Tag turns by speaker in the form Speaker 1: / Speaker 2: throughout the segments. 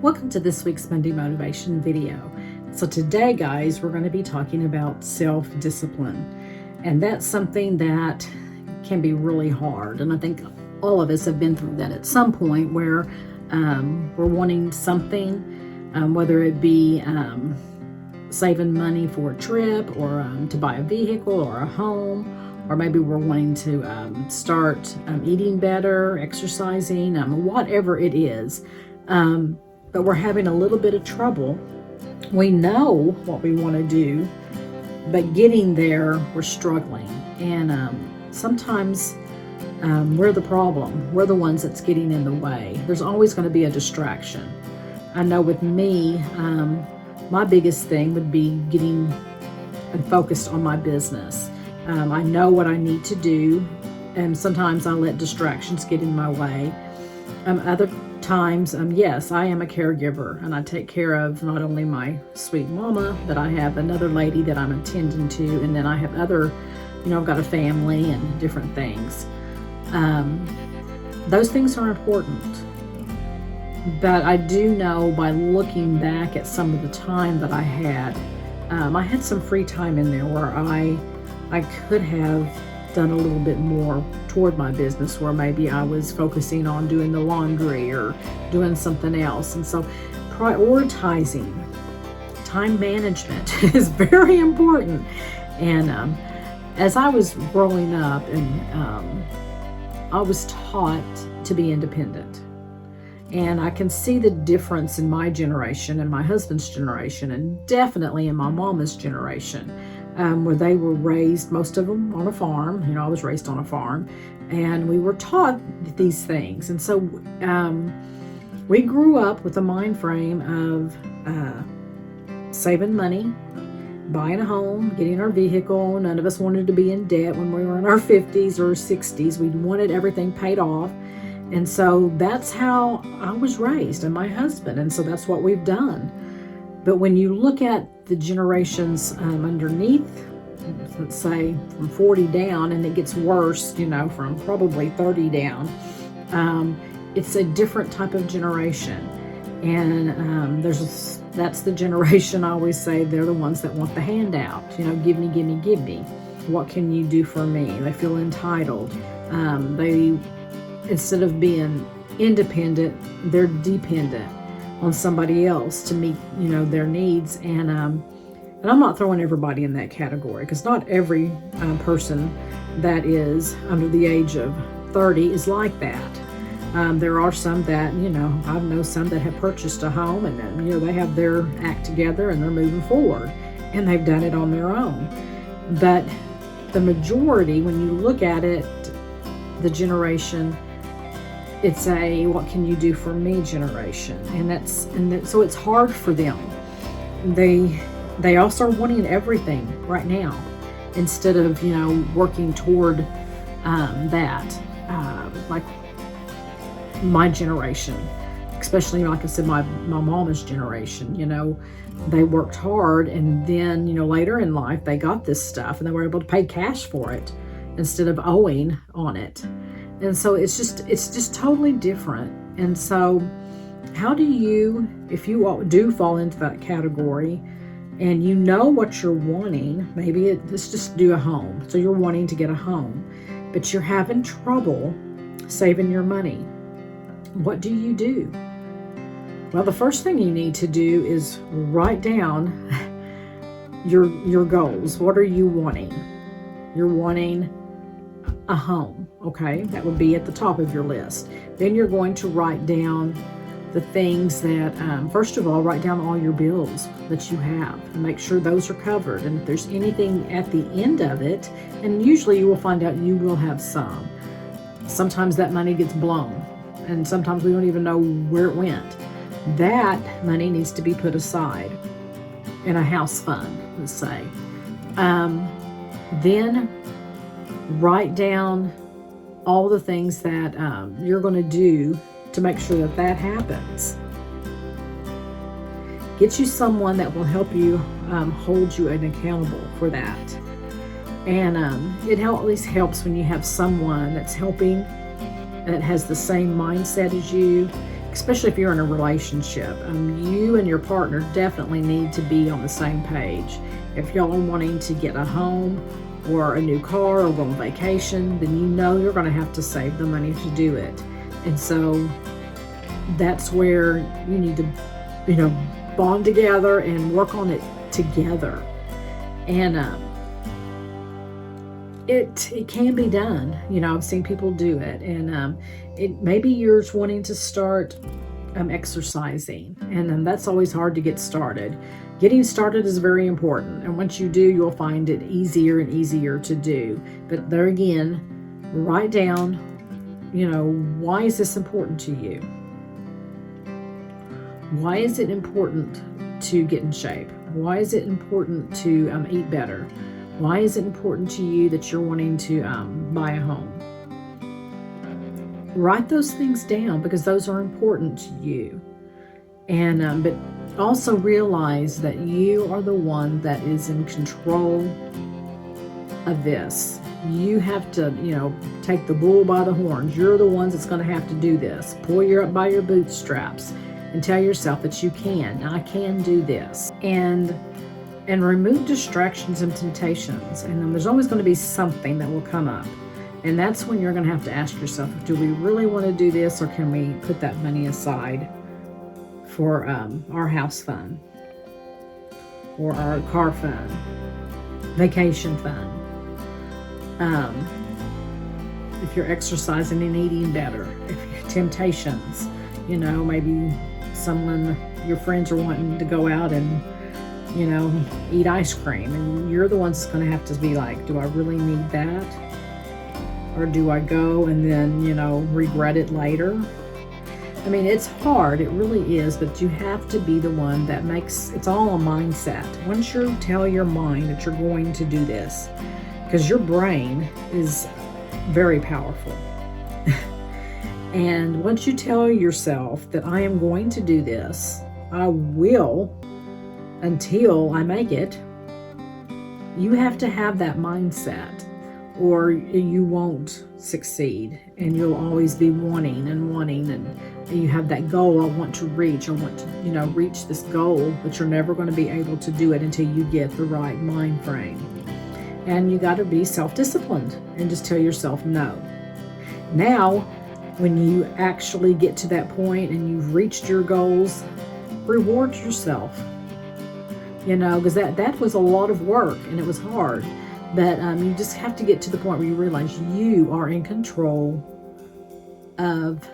Speaker 1: Welcome to this week's Monday Motivation video. So today, guys, we're going to be talking about self-discipline. And that's something that can be really hard. And I think all of us have been through that at some point where we're wanting something, whether it be saving money for a trip or to buy a vehicle or a home, or maybe we're wanting to start eating better, exercising, whatever it is. But we're having a little bit of trouble. We know what we want to do, but getting there, we're struggling. And sometimes we're the problem. We're the ones that's getting in the way. There's always going to be a distraction. I know with me, my biggest thing would be getting focused on my business. I know what I need to do, and sometimes I let distractions get in my way. Other times, yes, I am a caregiver, and I take care of not only my sweet mama, but I have another lady that I'm attending to, and then I have other, I've got a family and different things. Those things are important. But I do know by looking back at some of the time that I had some free time in there where I could have done a little bit more toward my business, where maybe I was focusing on doing the laundry or doing something else. And so prioritizing time management is very important. And as I was growing up, and I was taught to be independent. And I can see the difference in my generation and my husband's generation, and definitely in my mama's generation, where they were raised, most of them on a farm. I was raised on a farm, and we were taught these things. And so we grew up with a mind frame of saving money, buying a home, getting our vehicle. None of us wanted to be in debt when we were in our 50s or 60s. We wanted everything paid off. And so that's how I was raised, and my husband. And so that's what we've done. But when you look at the generations underneath, let's say from 40 down, and it gets worse, from probably 30 down, it's a different type of generation. And that's the generation, I always say, they're the ones that want the handout. Give me, give me, give me. What can you do for me? They feel entitled. Instead of being independent, they're dependent on somebody else to meet, their needs. And I'm not throwing everybody in that category, because not every person that is under the age of 30 is like that. There are some that, I know some that have purchased a home, and then, they have their act together and they're moving forward, and they've done it on their own. But the majority, when you look at it, the generation, it's a what can you do for me generation. And so it's hard for them. They also are wanting everything right now, instead of working toward that, like my generation, especially like I said, my mama's generation. They worked hard, and then later in life they got this stuff, and they were able to pay cash for it instead of owing on it. And so it's just totally different. And so how do you, if you do fall into that category, and you know what you're wanting, maybe let's just do a home. So you're wanting to get a home, but you're having trouble saving your money. What do you do? Well, the first thing you need to do is write down your goals. What are you wanting? You're wanting a home, okay? That would be at the top of your list. Then you're going to write down the things that, first of all, write down all your bills that you have and make sure those are covered. And if there's anything at the end of it, and usually you will find out you will have some. Sometimes that money gets blown, and sometimes we don't even know where it went. That money needs to be put aside in a house fund, let's say. Then write down all the things that you're going to do to make sure that happens. Get you someone that will help you hold you accountable for that. And it at least helps when you have someone that's helping, that has the same mindset as you, especially if you're in a relationship, you and your partner definitely need to be on the same page. If y'all are wanting to get a home or a new car or go on vacation, then you know you're going to have to save the money to do it. And so that's where you need to, bond together and work on it together. And it can be done. I've seen people do it. And maybe you're wanting to start exercising, and that's always hard to get started. Getting started is very important, and once you do, you'll find it easier and easier to do. But there again, write down, why is this important to you? Why is it important to get in shape? Why is it important to eat better? Why is it important to you that you're wanting to buy a home? Write those things down, because those are important to you. And but also realize that you are the one that is in control of this. You have to, take the bull by the horns. You're the ones that's going to have to do this. Pull you up by your bootstraps and tell yourself that you can. I can do this. And remove distractions and temptations. And then there's always going to be something that will come up. And that's when you're going to have to ask yourself, do we really want to do this, or can we put that money aside for our house fund, or our car fund, vacation fund? If you're exercising and eating better, if your temptations, maybe your friends are wanting to go out and, eat ice cream, and you're the ones that's going to have to be like, do I really need that? Or do I go and then, regret it later? I mean, it's hard, it really is, but you have to be the one that it's all a mindset. Once you tell your mind that you're going to do this, because your brain is very powerful. And once you tell yourself that I am going to do this, I will until I make it, you have to have that mindset, or you won't succeed, and you'll always be wanting, and you have that goal. I want to reach reach this goal, but you're never going to be able to do it until you get the right mind frame. And you got to be self-disciplined and just tell yourself no. Now, when you actually get to that point and you've reached your goals, reward yourself. Because that was a lot of work and it was hard. But you just have to get to the point where you realize you are in control of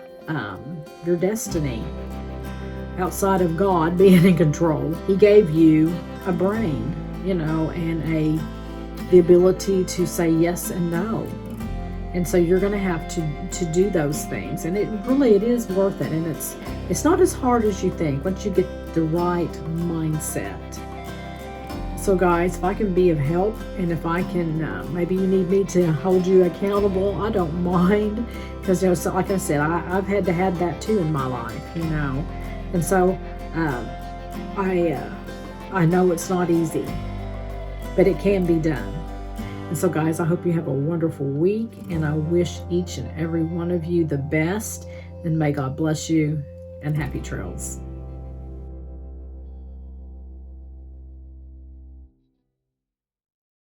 Speaker 1: your destiny. Outside of God being in control, He gave you a brain, and the ability to say yes and no. And so you're going to have to do those things, and it is worth it. And it's not as hard as you think once you get the right mindset. So guys, if I can be of help, and if I can, maybe you need me to hold you accountable, I don't mind, because so like I said, I've had to have that too in my life, and so I know it's not easy, but it can be done. And so guys, I hope you have a wonderful week, and I wish each and every one of you the best, and may God bless you, and happy trails.